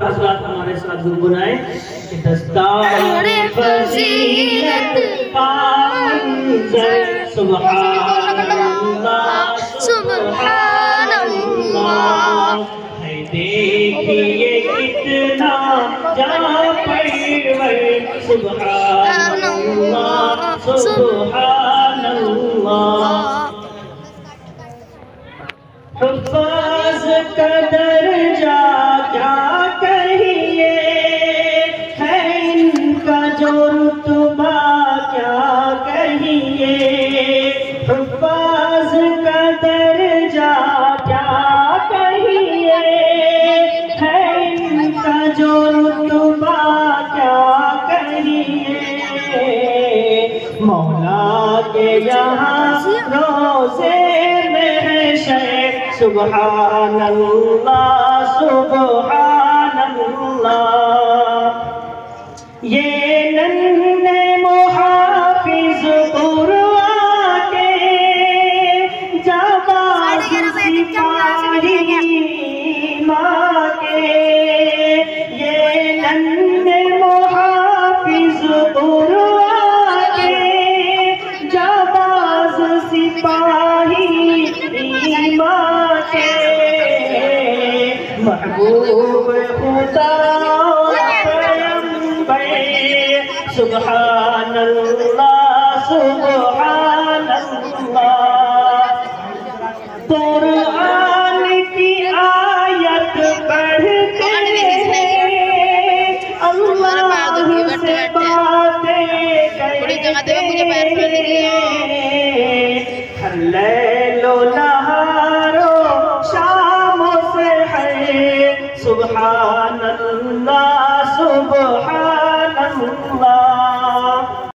हज़रात हमारे साथ गुनगुनाए कि दस्तार फजीलत का मंज़र सुभान अल्लाह सुभान अल्लाह है। देखिए कितना जापरवर सुभान अल्लाह सुभान अल्लाह। हुफ़्फ़ाज़ का दर्जा क्या कहिए, है इनका जो रुतबा क्या कहिए। हुफ़्फ़ाज़ का दर्जा क्या कहिए, है इनका जो रुतबा क्या कहिए। मौला के यहाँ रोज़े में है शय सुभान अल्लाह सुभान अल्लाह। ये नन्हे मुहाफिज कुरान के जाबाज सिपाही माँ के, ये नन्हे मुहाफिज कुरान के जाबाज सिपाही माँ के। महबूब खुदा पैगंबर सुभान अल्लाह सुभान अल्लाह। कुरान की आयत पढ़ते अल्लाह से बातें करते हर लैलो नहारो शामों से है सुभान अल्लाह सुभान अल्लाह।